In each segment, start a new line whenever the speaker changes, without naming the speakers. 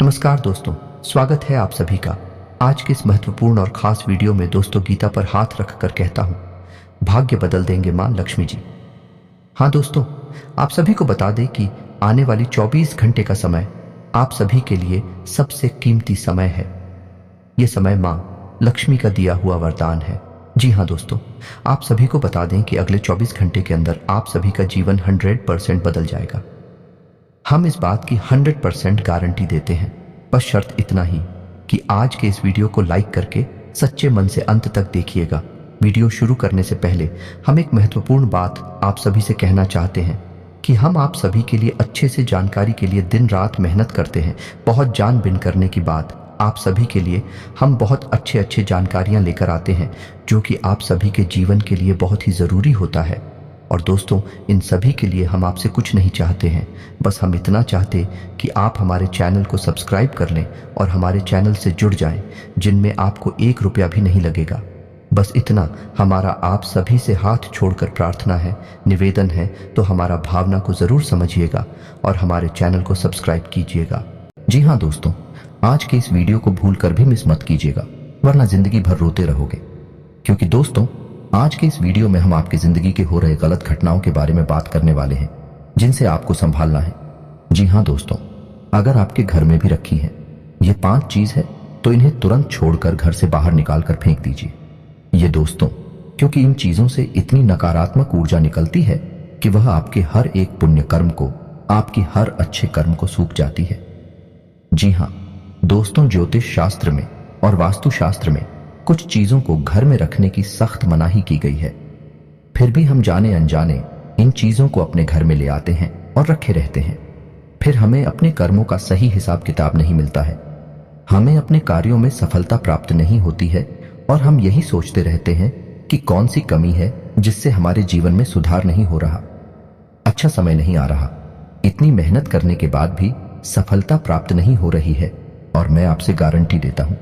नमस्कार दोस्तों, स्वागत है आप सभी का। आज के इस महत्वपूर्ण और खास वीडियो में दोस्तों गीता पर हाथ रखकर कहता हूं, भाग्य बदल देंगे मां लक्ष्मी जी। हाँ दोस्तों, आप सभी को बता दें कि आने वाली 24 घंटे का समय आप सभी के लिए सबसे कीमती समय है। ये समय मां लक्ष्मी का दिया हुआ वरदान है। जी हाँ दोस्तों, आप सभी को बता दें कि अगले 24 घंटे के अंदर आप सभी का जीवन 100% बदल जाएगा। हम इस बात की 100% गारंटी देते हैं, बस शर्त इतना ही कि आज के इस वीडियो को लाइक करके सच्चे मन से अंत तक देखिएगा। वीडियो शुरू करने से पहले हम एक महत्वपूर्ण बात आप सभी से कहना चाहते हैं कि हम आप सभी के लिए अच्छे से जानकारी के लिए दिन रात मेहनत करते हैं। बहुत जानबीन करने की बात, आप सभी के लिए हम बहुत अच्छे जानकारियां लेकर आते हैं जो कि आप सभी के जीवन के लिए बहुत ही ज़रूरी होता है। और दोस्तों, इन सभी के लिए हम आपसे कुछ नहीं चाहते हैं, बस हम इतना चाहते कि आप हमारे चैनल को सब्सक्राइब कर लें और हमारे चैनल से जुड़ जाएं, जिनमें आपको 1 रुपया भी नहीं लगेगा। बस इतना हमारा आप सभी से हाथ छोड़कर प्रार्थना है, निवेदन है, तो हमारा भावना को ज़रूर समझिएगा और हमारे चैनल को सब्सक्राइब कीजिएगा। जी हाँ दोस्तों, आज के इस वीडियो को भूल कर भी मिस मत कीजिएगा, वरना जिंदगी भर रोते रहोगे। क्योंकि दोस्तों, आज के इस वीडियो में हम आपकी जिंदगी के हो रहे गलत घटनाओं के बारे में बात करने वाले हैं, जिनसे आपको संभालना है। जी हाँ दोस्तों, अगर आपके घर में भी रखी है ये 5 चीज है तो इन्हें तुरंत छोड़कर घर से बाहर निकाल कर फेंक दीजिए। ये दोस्तों, क्योंकि इन चीजों से इतनी नकारात्मक ऊर्जा निकलती है कि वह आपके हर एक पुण्य कर्म को, आपकी हर अच्छे कर्म को सूख जाती है। जी हाँ दोस्तों, ज्योतिष शास्त्र में और वास्तु शास्त्र में कुछ चीजों को घर में रखने की सख्त मनाही की गई है। फिर भी हम जाने अनजाने इन चीजों को अपने घर में ले आते हैं और रखे रहते हैं। फिर हमें अपने कर्मों का सही हिसाब किताब नहीं मिलता है, हमें अपने कार्यों में सफलता प्राप्त नहीं होती है और हम यही सोचते रहते हैं कि कौन सी कमी है जिससे हमारे जीवन में सुधार नहीं हो रहा, अच्छा समय नहीं आ रहा। इतनी मेहनत करने के बाद भी सफलता प्राप्त नहीं हो रही है और मैं आपसे गारंटी देता हूं,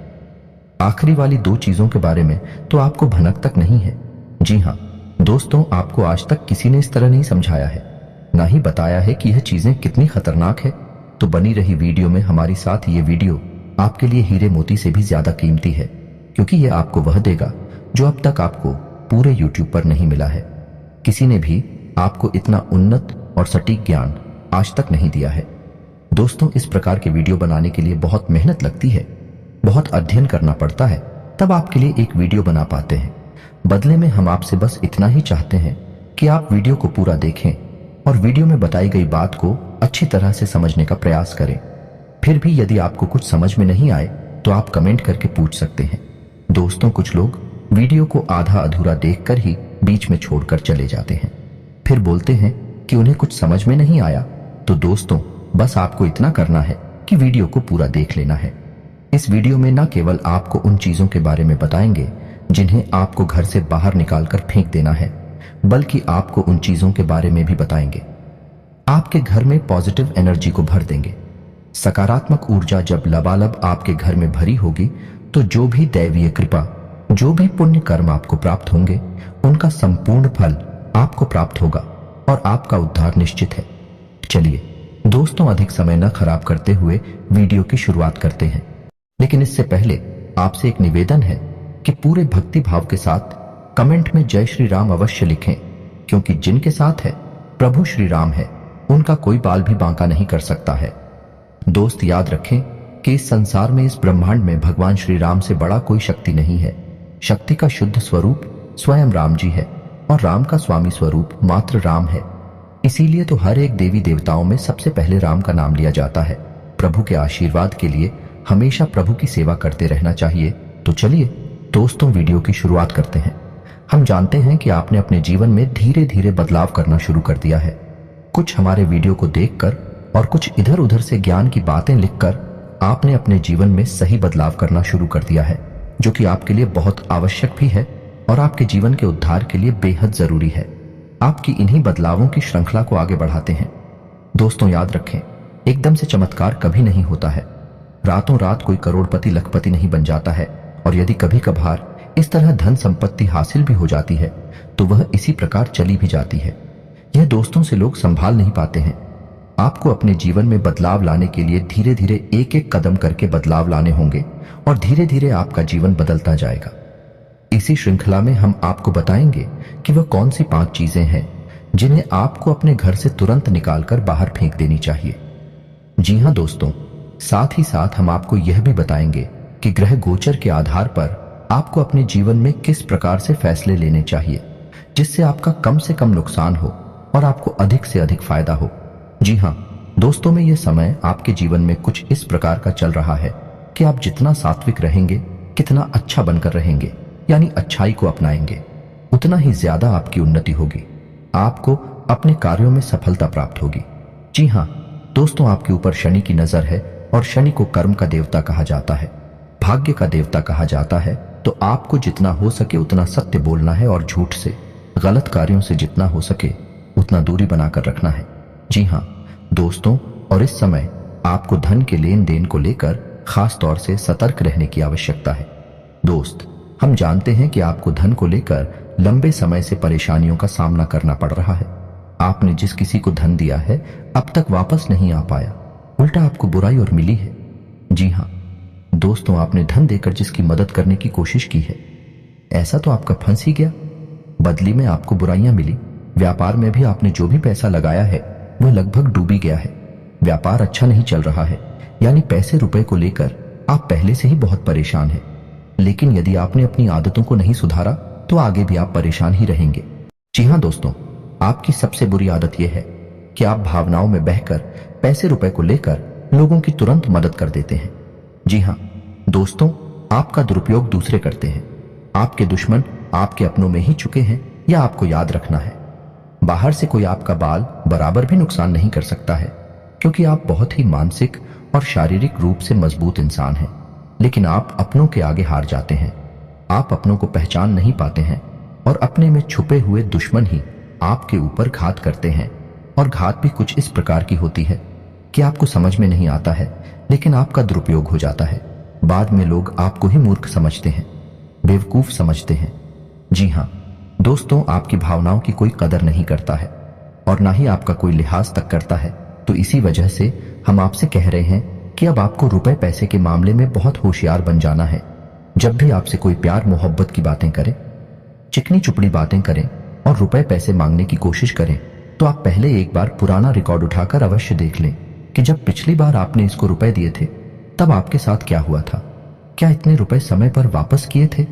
आखिरी वाली 2 चीजों के बारे में तो आपको भनक तक नहीं है। जी हाँ दोस्तों, आपको आज तक किसी ने इस तरह नहीं समझाया है, ना ही बताया है कि यह चीजें कितनी खतरनाक है। तो बनी रही वीडियो में हमारे साथ ये वीडियो आपके लिए हीरे मोती से भी ज्यादा कीमती है, क्योंकि यह आपको वह देगा जो अब तक आपको पूरे YouTube पर नहीं मिला है। किसी ने भी आपको इतना उन्नत और सटीक ज्ञान आज तक नहीं दिया है। दोस्तों, इस प्रकार के वीडियो बनाने के लिए बहुत मेहनत लगती है, बहुत अध्ययन करना पड़ता है, तब आपके लिए एक वीडियो बना पाते हैं। बदले में हम आपसे बस इतना ही चाहते हैं कि आप वीडियो को पूरा देखें और वीडियो में बताई गई बात को अच्छी तरह से समझने का प्रयास करें। फिर भी यदि आपको कुछ समझ में नहीं आए तो आप कमेंट करके पूछ सकते हैं। दोस्तों, कुछ लोग वीडियो को आधा अधूरा देखकर ही बीच में छोड़कर चले जाते हैं, फिर बोलते हैं कि उन्हें कुछ समझ में नहीं आया। तो दोस्तों, बस आपको इतना करना है कि वीडियो को पूरा देख लेना है। इस वीडियो में न केवल आपको उन चीजों के बारे में बताएंगे जिन्हें आपको घर से बाहर निकालकर फेंक देना है, बल्कि आपको उन चीजों के बारे में भी बताएंगे आपके घर में पॉजिटिव एनर्जी को भर देंगे। सकारात्मक ऊर्जा जब लबालब आपके घर में भरी होगी तो जो भी दैवीय कृपा, जो भी पुण्य कर्म आपको प्राप्त होंगे, उनका संपूर्ण फल आपको प्राप्त होगा और आपका उद्धार निश्चित है। चलिए दोस्तों, अधिक समय न खराब करते हुए वीडियो की शुरुआत करते हैं। लेकिन इससे पहले आपसे एक निवेदन है कि पूरे भक्ति भाव के साथ कमेंट में जय श्री राम अवश्य लिखें, क्योंकि जिनके साथ है प्रभु श्री राम है, उनका कोई बाल भी बांका नहीं कर सकता है। दोस्त, याद रखें कि इस संसार में, इस ब्रह्मांड में भगवान श्री राम से बड़ा कोई शक्ति नहीं है। शक्ति का शुद्ध स्वरूप स्वयं राम जी है और राम का स्वामी स्वरूप मात्र राम है। इसीलिए तो हर एक देवी देवताओं में सबसे पहले राम का नाम लिया जाता है। प्रभु के आशीर्वाद के लिए हमेशा प्रभु की सेवा करते रहना चाहिए। तो चलिए दोस्तों, वीडियो की शुरुआत करते हैं। हम जानते हैं कि आपने अपने जीवन में धीरे धीरे बदलाव करना शुरू कर दिया है। कुछ हमारे वीडियो को देखकर और कुछ इधर उधर से ज्ञान की बातें लिखकर आपने अपने जीवन में सही बदलाव करना शुरू कर दिया है, जो कि आपके लिए बहुत आवश्यक भी है और आपके जीवन के उद्धार के लिए बेहद जरूरी है। आपकी इन्हीं बदलावों की श्रृंखला को आगे बढ़ाते हैं। दोस्तों, याद रखें, एकदम से चमत्कार कभी नहीं होता है। रातों रात कोई करोड़पति लखपति नहीं बन जाता है, और यदि कभी कभार इस तरह धन संपत्ति हासिल भी हो जाती है तो वह इसी प्रकार चली भी जाती है। यह दोस्तों से लोग संभाल नहीं पाते हैं। आपको अपने जीवन में बदलाव लाने के लिए धीरे धीरे एक एक कदम करके बदलाव लाने होंगे और धीरे धीरे आपका जीवन बदलता जाएगा। इसी श्रृंखला में हम आपको बताएंगे कि वह कौन सी 5 चीजें हैं जिन्हें आपको अपने घर से तुरंत निकालकर बाहर फेंक देनी चाहिए। जी हां दोस्तों, साथ ही साथ हम आपको यह भी बताएंगे कि ग्रह गोचर के आधार पर आपको अपने जीवन में किस प्रकार से फैसले लेने चाहिए जिससे आपका कम से कम नुकसान हो और आपको अधिक से अधिक फायदा हो। जी हां दोस्तों, में यह समय आपके जीवन में कुछ इस प्रकार का चल रहा है कि आप जितना सात्विक रहेंगे, कितना अच्छा बनकर रहेंगे, यानी अच्छाई को अपनाएंगे, उतना ही ज्यादा आपकी उन्नति होगी, आपको अपने कार्यों में सफलता प्राप्त होगी। जी हां दोस्तों, आपके ऊपर शनि की नजर है और शनि को कर्म का देवता कहा जाता है, भाग्य का देवता कहा जाता है। तो आपको जितना हो सके उतना सत्य बोलना है और झूठ से, गलत कार्यों से जितना हो सके उतना दूरी बनाकर रखना है। जी हां दोस्तों, और इस समय आपको धन के लेन देन को लेकर खास तौर से सतर्क रहने की आवश्यकता है। दोस्त, हम जानते हैं कि आपको धन को लेकर लंबे समय से परेशानियों का सामना करना पड़ रहा है। आपने जिस किसी को धन दिया है अब तक वापस नहीं आ पाया, उल्टा आपको बुराई और मिली है। जी हां दोस्तों, आपने धन देकर जिसकी मदद करने की कोशिश की है, ऐसा तो आपका फंस ही गया, बदली में आपको बुराइयां मिली। व्यापार में भी आपने जो भी पैसा लगाया है वह लगभग डूबी गया है। व्यापार अच्छा नहीं चल रहा है, यानी पैसे रुपए को लेकर आप पहले से ही बहुत परेशान हैं। लेकिन यदि आपने अपनी आदतों को नहीं सुधारा तो आगे भी आप परेशान ही रहेंगे। जी हां दोस्तों, आपकी सबसे बुरी आदत यह है कि आप भावनाओं में बहकर पैसे रुपए को लेकर लोगों की तुरंत मदद कर देते हैं। जी हां दोस्तों, आपका दुरुपयोग दूसरे करते हैं। आपके दुश्मन आपके अपनों में ही चुके हैं, यह आपको याद रखना है। बाहर से कोई आपका बाल बराबर भी नुकसान नहीं कर सकता है, क्योंकि आप बहुत ही मानसिक और शारीरिक रूप से मजबूत इंसान हैं। लेकिन आप अपनों के आगे हार जाते हैं, आप अपनों को पहचान नहीं पाते हैं और अपने में छुपे हुए दुश्मन ही आपके ऊपर घात करते हैं। और घात भी कुछ इस प्रकार की होती है कि आपको समझ में नहीं आता है, लेकिन आपका दुरुपयोग हो जाता है। बाद में लोग आपको ही मूर्ख समझते हैं, बेवकूफ समझते हैं। जी हां दोस्तों, आपकी भावनाओं की कोई कदर नहीं करता है और ना ही आपका कोई लिहाज तक करता है। तो इसी वजह से हम आपसे कह रहे हैं कि अब आपको रुपए पैसे के मामले में बहुत होशियार बन जाना है। जब भी आपसे कोई प्यार मोहब्बत की बातें करे, चिकनी चुपड़ी बातें करें और रुपए पैसे मांगने की कोशिश करें, तो आप पहले एक बार पुराना रिकॉर्ड उठाकर अवश्य देख लें कि जब पिछली बार आपने इसको रुपए दिए थे तब आपके साथ क्या हुआ था। क्या इतने रुपए समय पर वापस किए थे?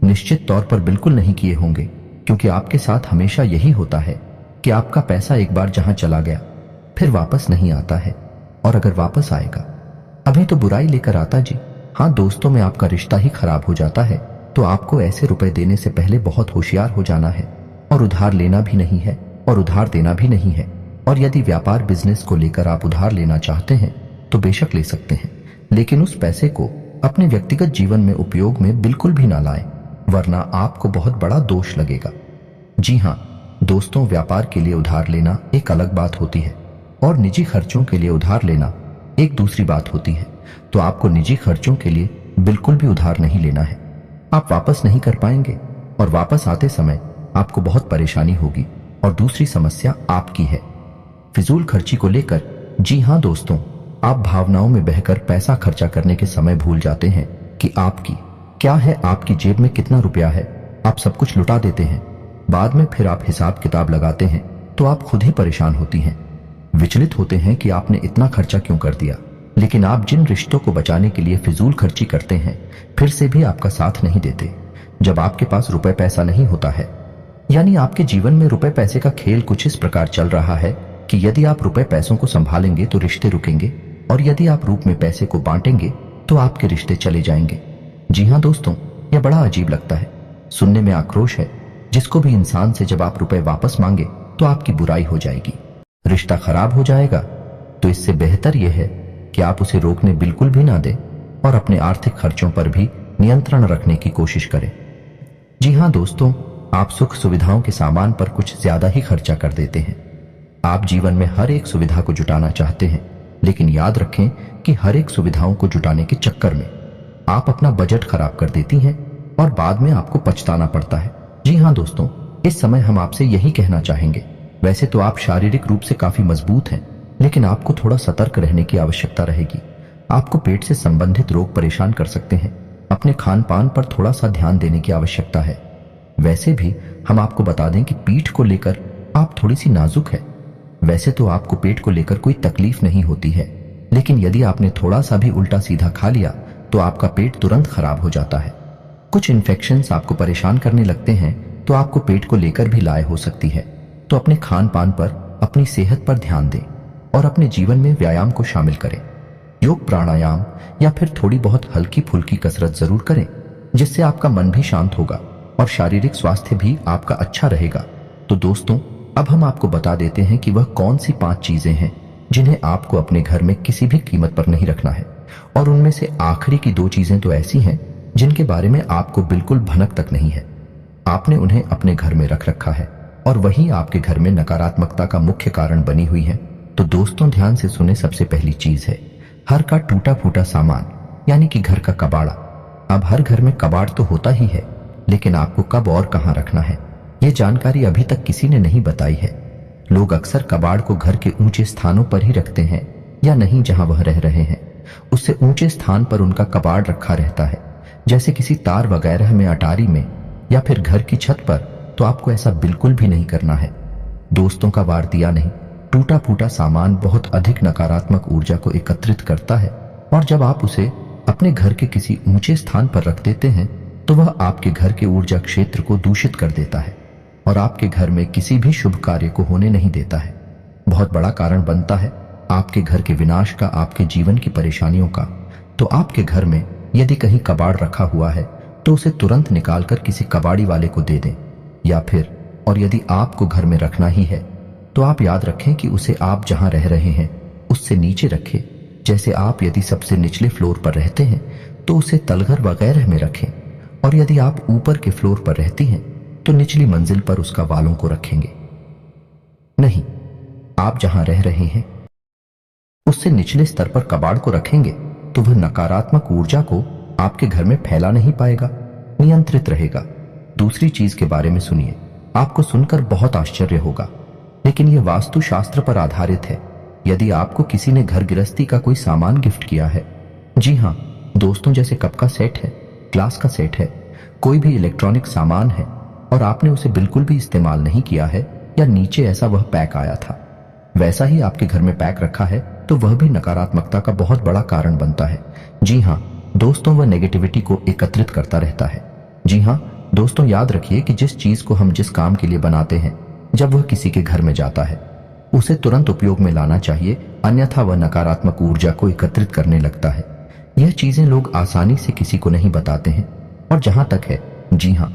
निश्चित तौर पर बिल्कुल नहीं किए होंगे, क्योंकि आपके साथ हमेशा यही होता है कि आपका पैसा एक बार जहां चला गया फिर वापस नहीं आता है, और अगर वापस आएगा अभी तो बुराई लेकर आता। जी हां दोस्तों, में आपका रिश्ता ही खराब हो जाता है। तो आपको ऐसे रुपए देने से पहले बहुत होशियार हो जाना है, और उधार लेना भी नहीं है और उधार देना भी नहीं है। और यदि व्यापार बिजनेस को लेकर आप उधार लेना चाहते हैं तो बेशक ले सकते हैं, लेकिन उस पैसे को अपने व्यक्तिगत जीवन में उपयोग में बिल्कुल भी ना लाएं, वरना आपको बहुत बड़ा दोष लगेगा। जी हां दोस्तों, व्यापार के लिए उधार लेना एक अलग बात होती है और निजी खर्चों के लिए उधार लेना एक दूसरी बात होती है। तो आपको निजी खर्चों के लिए बिल्कुल भी उधार नहीं लेना है। आप वापस नहीं कर पाएंगे और वापस आते समय आपको बहुत परेशानी होगी। और दूसरी समस्या आपकी है फिजूल खर्ची को लेकर। जी हां दोस्तों, आप भावनाओं में बहकर पैसा खर्चा करने के समय भूल जाते हैं कि आपकी क्या है, आपकी जेब में कितना रुपया है। आप सब कुछ लुटा देते हैं, बाद में फिर आप हिसाब किताब लगाते हैं तो आप खुद ही परेशान होती हैं, विचलित होते हैं कि आपने इतना खर्चा क्यों कर दिया। लेकिन आप जिन रिश्तों को बचाने के लिए फिजूल खर्ची करते हैं फिर से भी आपका साथ नहीं देते। जब आपके पास रुपए पैसा नहीं होता है, यानी आपके जीवन में रुपए पैसे का खेल कुछ इस प्रकार चल रहा है कि यदि आप रुपए पैसों को संभालेंगे तो रिश्ते रुकेंगे, और यदि आप रूप में पैसे को बांटेंगे तो आपके रिश्ते चले जाएंगे। जी हां दोस्तों, यह बड़ा अजीब लगता है, सुनने में आक्रोश है। जिसको भी इंसान से जब आप रुपए वापस मांगे तो आपकी बुराई हो जाएगी, रिश्ता खराब हो जाएगा। तो इससे बेहतर यह है कि आप उसे रोकने बिल्कुल भी ना दें और अपने आर्थिक खर्चों पर भी नियंत्रण रखने की कोशिश करें। जी हां दोस्तों, आप सुख सुविधाओं के सामान पर कुछ ज्यादा ही खर्चा कर देते हैं। आप जीवन में हर एक सुविधा को जुटाना चाहते हैं, लेकिन याद रखें कि हर एक सुविधाओं को जुटाने के चक्कर में आप अपना बजट खराब कर देती हैं और बाद में आपको पछताना पड़ता है। जी हां दोस्तों, इस समय हम आपसे यही कहना चाहेंगे, वैसे तो आप शारीरिक रूप से काफी मजबूत हैं, लेकिन आपको थोड़ा सतर्क रहने की आवश्यकता रहेगी। आपको पेट से संबंधित रोग परेशान कर सकते हैं। अपने खान पान पर थोड़ा सा ध्यान देने की आवश्यकता है। वैसे भी हम आपको बता दें कि पीठ को लेकर आप थोड़ी सी नाजुक है। वैसे तो आपको पेट को लेकर कोई तकलीफ नहीं होती है, लेकिन यदि आपने थोड़ा सा भी उल्टा सीधा खा लिया तो आपका पेट तुरंत खराब हो जाता है। कुछ इन्फेक्शंस आपको परेशान करने लगते हैं तो आपको पेट को लेकर भी लाए हो सकती है। तो अपने खान पान पर, अपनी सेहत पर ध्यान दें और अपने जीवन में व्यायाम को शामिल करें। योग, प्राणायाम या फिर थोड़ी बहुत हल्की फुल्की कसरत जरूर करें, जिससे आपका मन भी शांत होगा और शारीरिक स्वास्थ्य भी आपका अच्छा रहेगा। तो दोस्तों, अब हम आपको बता देते हैं कि वह कौन सी 5 चीजें हैं जिन्हें आपको अपने घर में किसी भी कीमत पर नहीं रखना है। और उनमें से आखिरी की 2 चीजें तो ऐसी हैं जिनके बारे में आपको बिल्कुल भनक तक नहीं है। आपने उन्हें अपने घर में रख रखा है और वही आपके घर में नकारात्मकता का मुख्य कारण बनी हुई है। तो दोस्तों, ध्यान से सुने। सबसे पहली चीज है हर का टूटा फूटा सामान, यानी कि घर का कबाड़ा। अब हर घर में कबाड़ तो होता ही है, लेकिन आपको कब और कहां रखना है, यह जानकारी अभी तक किसी ने नहीं बताई है। लोग अक्सर कबाड़ को घर के ऊंचे स्थानों पर ही रखते हैं, या नहीं जहां वह रह रहे हैं उससे ऊंचे स्थान पर उनका कबाड़ रखा रहता है, जैसे किसी तार वगैरह में, अटारी में या फिर घर की छत पर। तो आपको ऐसा बिल्कुल भी नहीं करना है। दोस्तों का वार दिया नहीं। टूटा फूटा सामान बहुत अधिक नकारात्मक ऊर्जा को एकत्रित करता है, और जब आप उसे अपने घर के किसी ऊंचे स्थान पर रख देते हैं तो वह आपके घर के ऊर्जा क्षेत्र को दूषित कर देता है और आपके घर में किसी भी शुभ कार्य को होने नहीं देता है। बहुत बड़ा कारण बनता है आपके घर के विनाश का, आपके जीवन की परेशानियों का। तो आपके घर में यदि कहीं कबाड़ रखा हुआ है तो उसे तुरंत निकालकर किसी कबाड़ी वाले को दे दें, या फिर और यदि आपको घर में रखना ही है तो आप याद रखें कि उसे आप जहां रह रहे हैं उससे नीचे रखें। जैसे आप यदि सबसे निचले फ्लोर पर रहते हैं तो उसे तलघर वगैरह में रखें, और यदि आप ऊपर के फ्लोर पर रहती हैं तो निचली मंजिल पर उसका वालों को रखेंगे। नहीं, आप जहां रह रहे हैं उससे निचले स्तर पर कबाड़ को रखेंगे तो वह नकारात्मक ऊर्जा को आपके घर में फैला नहीं पाएगा, नियंत्रित रहेगा। दूसरी चीज के बारे में सुनिए। आपको सुनकर बहुत आश्चर्य होगा, लेकिन यह वास्तुशास्त्र पर आधारित है। यदि आपको किसी ने घर गृहस्थी का कोई सामान गिफ्ट किया है, जी हां दोस्तों, जैसे कप का सेट है, ग्लास का सेट है, कोई भी इलेक्ट्रॉनिक सामान है, और आपने उसे बिल्कुल भी इस्तेमाल नहीं किया है, या नीचे ऐसा वह पैक आया था वैसा ही आपके घर में पैक रखा है, तो वह भी नकारात्मकता का बहुत बड़ा कारण बनता है। जी हां दोस्तों, वह नेगेटिविटी को एकत्रित करता रहता है। जी हां दोस्तों, याद रखिए कि जिस चीज को हम जिस काम के लिए बनाते हैं, जब वह किसी के घर में जाता है उसे तुरंत उपयोग में लाना चाहिए, अन्यथा वह नकारात्मक ऊर्जा को एकत्रित करने लगता है। यह चीजें लोग आसानी से किसी को नहीं बताते हैं, और जहां तक है, जी हां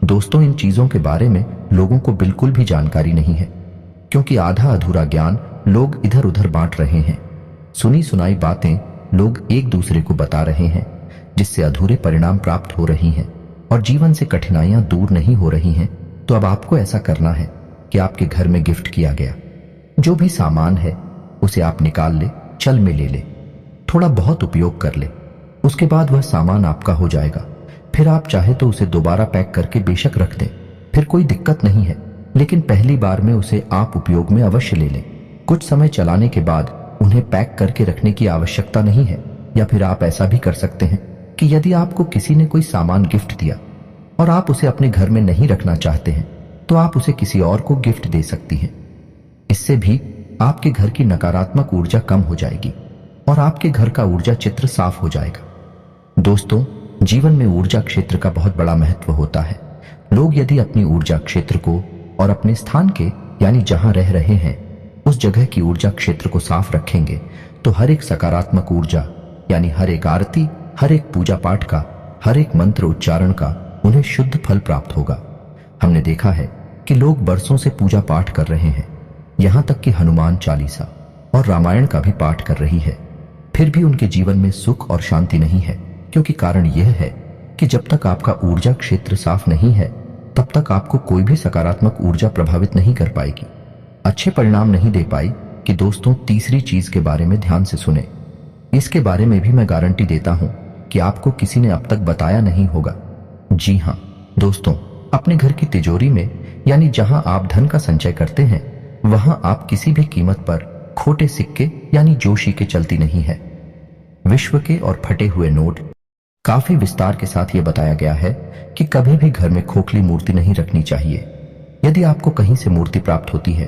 दोस्तों, इन चीजों के बारे में लोगों को बिल्कुल भी जानकारी नहीं है, क्योंकि आधा अधूरा ज्ञान लोग इधर उधर बांट रहे हैं। सुनी सुनाई बातें लोग एक दूसरे को बता रहे हैं, जिससे अधूरे परिणाम प्राप्त हो रही हैं और जीवन से कठिनाइयां दूर नहीं हो रही हैं। तो अब आपको ऐसा करना है कि आपके घर में गिफ्ट किया गया जो भी सामान है उसे आप निकाल ले, चल में ले ले, थोड़ा बहुत उपयोग कर ले, उसके बाद वह सामान आपका हो जाएगा। फिर आप चाहे तो उसे दोबारा पैक करके बेशक रख दें, फिर कोई दिक्कत नहीं है, लेकिन पहली बार में उसे आप उपयोग में अवश्य ले लें। कुछ समय चलाने के बाद उन्हें पैक करके रखने की आवश्यकता नहीं है। या फिर आप ऐसा भी कर सकते हैं कि यदि आपको किसी ने कोई सामान गिफ्ट दिया और आप उसे अपने घर में नहीं रखना चाहते हैं, तो आप उसे किसी और को गिफ्ट दे सकती हैं। इससे भी आपके घर की नकारात्मक ऊर्जा कम हो जाएगी और आपके घर का ऊर्जा चित्र साफ हो जाएगा। दोस्तों, जीवन में ऊर्जा क्षेत्र का बहुत बड़ा महत्व होता है। लोग यदि अपनी ऊर्जा क्षेत्र को और अपने स्थान के, यानी जहां रह रहे हैं, उस जगह की ऊर्जा क्षेत्र को साफ रखेंगे, तो हर एक सकारात्मक ऊर्जा, यानी हर एक आरती, हर एक पूजा पाठ का, हर एक मंत्र उच्चारण का उन्हें शुद्ध फल प्राप्त होगा। हमने देखा है कि लोग बरसों से पूजा पाठ कर रहे हैं, यहां तक कि हनुमान चालीसा और रामायण का भी पाठ कर रही है, फिर भी उनके जीवन में सुख और शांति नहीं है, क्योंकि कारण यह है कि जब तक आपका ऊर्जा क्षेत्र साफ नहीं है, तब तक आपको कोई भी सकारात्मक ऊर्जा प्रभावित नहीं कर पाएगी, अच्छे परिणाम नहीं दे पाई। कि दोस्तों, तीसरी चीज के बारे में ध्यान से सुने। इसके बारे में भी मैं गारंटी देता हूं कि आपको किसी ने अब तक बताया नहीं होगा। जी हां दोस्तों, अपने घर की तिजोरी में, यानी जहां आप धन का संचय करते हैं, वहां आप किसी भी कीमत पर खोटे सिक्के यानी जोशी के चलती नहीं है। विश्व के और फटे हुए नोट। काफी विस्तार के साथ यह बताया गया है कि कभी भी घर में खोखली मूर्ति नहीं रखनी चाहिए। यदि आपको कहीं से मूर्ति प्राप्त होती है,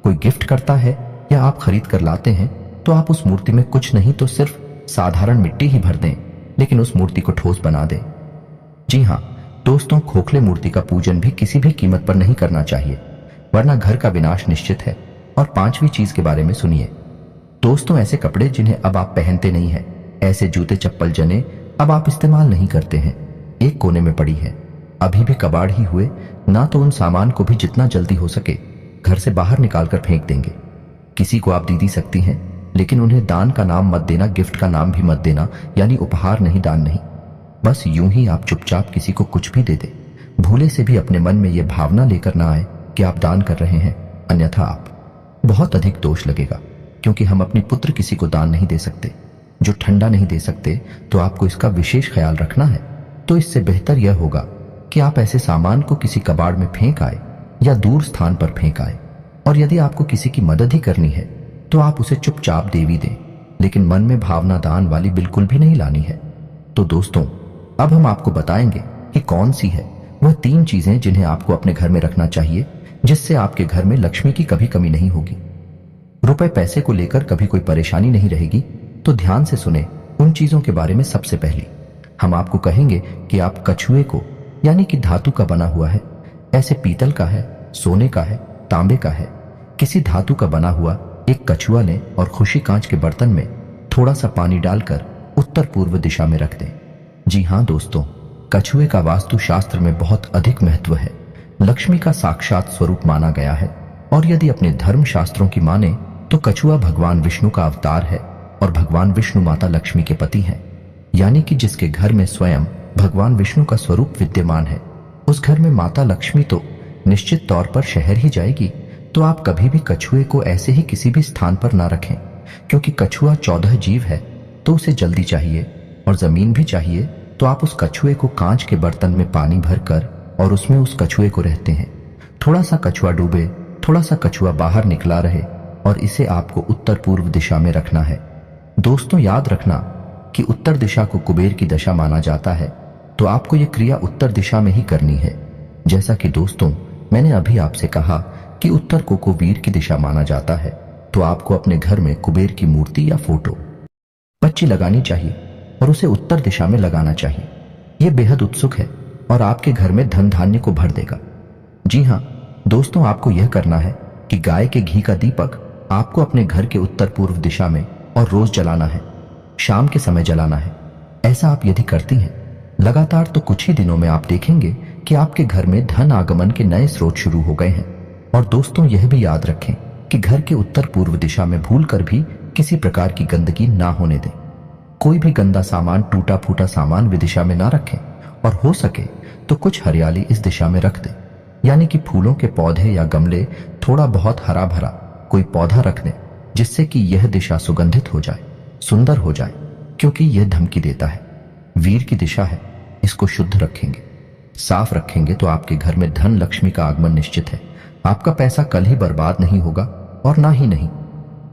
कोई गिफ्ट करता है या आप खरीद कर लाते हैं, तो आप उस मूर्ति में कुछ नहीं तो सिर्फ साधारण मिट्टी ही भर दें, लेकिन उस मूर्ति को ठोस बना दें। जी हाँ दोस्तों, खोखले मूर्ति का पूजन भी किसी भी कीमत पर नहीं करना चाहिए, वरना घर का विनाश निश्चित है। और पांचवी चीज के बारे में सुनिए दोस्तों, ऐसे कपड़े जिन्हें अब आप पहनते नहीं हैं, ऐसे जूते चप्पल जने अब आप इस्तेमाल नहीं करते हैं, एक कोने में पड़ी है, अभी भी कबाड़ ही हुए ना, तो उन सामान को भी जितना जल्दी हो सके घर से बाहर निकाल कर फेंक देंगे। किसी को आप दे सकती हैं, लेकिन उन्हें दान का नाम मत देना, गिफ्ट का नाम भी मत देना, यानी उपहार नहीं, दान नहीं। बस यूं ही आप चुपचाप किसी को कुछ भी दे दे, भूले से भी अपने मन में यह भावना लेकर ना आए कि आप दान कर रहे हैं, अन्यथा आप बहुत अधिक दोष लगेगा। क्योंकि हम अपनी पुत्र किसी को दान नहीं दे सकते, जो ठंडा नहीं दे सकते, तो आपको इसका विशेष ख्याल रखना है। तो इससे बेहतर यह होगा कि आप ऐसे सामान को किसी कबाड़ में फेंक आए या दूर स्थान पर फेंक आए। और यदि आपको किसी की मदद ही करनी है तो आप उसे चुपचाप दे भी दें, लेकिन मन में भावना दान वाली बिल्कुल भी नहीं लानी है। तो दोस्तों, अब हम आपको बताएंगे कि कौन सी है वह 3 चीजें जिन्हें आपको अपने घर में रखना चाहिए, जिससे आपके घर में लक्ष्मी की कभी कमी नहीं होगी, रुपए पैसे को लेकर कभी कोई परेशानी नहीं रहेगी। तो ध्यान से सुने उन चीजों के बारे में। सबसे पहली हम आपको कहेंगे कि आप कछुए को, यानी कि धातु का बना हुआ है, ऐसे पीतल का है, सोने का है, तांबे का है, किसी धातु का बना हुआ एक कछुआ लें और खुशी कांच के बर्तन में थोड़ा सा पानी डालकर उत्तर पूर्व दिशा में रख दें। जी हाँ दोस्तों, कछुए का वास्तु शास्त्र में बहुत अधिक महत्व है, लक्ष्मी का साक्षात स्वरूप माना गया है। और यदि अपने धर्म शास्त्रों की माने तो कछुआ भगवान विष्णु का अवतार है और भगवान विष्णु माता लक्ष्मी के पति हैं, यानी कि जिसके घर में स्वयं भगवान विष्णु का स्वरूप विद्यमान है, उस घर में माता लक्ष्मी तो निश्चित तौर पर शहर ही जाएगी। तो आप कभी भी कछुए को ऐसे ही किसी भी स्थान पर ना रखें, क्योंकि कछुआ 14 जीव है, तो उसे जल्दी चाहिए और जमीन भी चाहिए। तो आप उस कछुए को कांच के बर्तन में पानी भरकर और उसमें उस कछुए को रहते हैं। थोड़ा सा कछुआ डूबे, थोड़ा सा कछुआ बाहर निकला रहे, और इसे आपको उत्तर पूर्व दिशा में रखना है। दोस्तों याद रखना कि उत्तर दिशा को कुबेर की दशा माना जाता है, तो आपको यह क्रिया उत्तर दिशा में ही करनी है। जैसा कि दोस्तों मैंने अभी आपसे कहा कि उत्तर को वीर की दिशा माना जाता है, तो आपको अपने घर में कुबेर की मूर्ति या फोटो बच्ची लगानी चाहिए और उसे उत्तर दिशा में लगाना चाहिए। यह बेहद उत्सुक है और आपके घर में धन धान्य को भर देगा। जी हाँ दोस्तों, आपको यह करना है कि गाय के घी का दीपक आपको अपने घर के उत्तर पूर्व दिशा में और रोज जलाना है, शाम के समय जलाना है। ऐसा आप यदि करती हैं लगातार, तो कुछ ही दिनों में आप देखेंगे कि आपके घर में धन आगमन के नए स्रोत शुरू हो गए हैं। और दोस्तों यह भी याद रखें कि घर के उत्तर पूर्व दिशा में भूलकर भी किसी प्रकार की गंदगी ना होने दें। कोई भी गंदा सामान, टूटा फूटा सामान विदिशा में ना रखें, और हो सके तो कुछ हरियाली इस दिशा में रख दें, यानी कि फूलों के पौधे या गमले, थोड़ा बहुत हरा भरा कोई पौधा रख दें, जिससे कि यह दिशा सुगंधित हो जाए, सुंदर हो जाए, क्योंकि यह धमकी देता है, वीर की दिशा है। इसको शुद्ध रखेंगे, साफ रखेंगे, तो आपके घर में धन लक्ष्मी का आगमन निश्चित है। आपका पैसा कल ही बर्बाद नहीं होगा, और ना ही नहीं,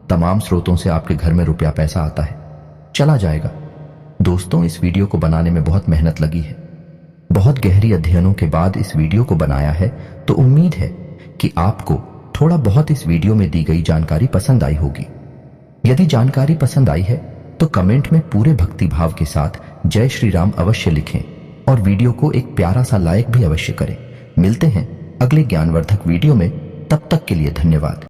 तमाम स्रोतों से आपके घर में रुपया पैसा आता है, चला जाएगा। दोस्तों इस वीडियो को बनाने में बहुत मेहनत लगी है, बहुत गहरी अध्ययनों के बाद इस वीडियो को बनाया है। तो उम्मीद है कि आपको थोड़ा बहुत इस वीडियो में दी गई जानकारी पसंद आई होगी। यदि जानकारी पसंद आई है तो कमेंट में पूरे भक्ति भाव के साथ जय श्री राम अवश्य लिखें, और वीडियो को एक प्यारा सा लाइक भी अवश्य करें। मिलते हैं अगले ज्ञानवर्धक वीडियो में, तब तक के लिए धन्यवाद।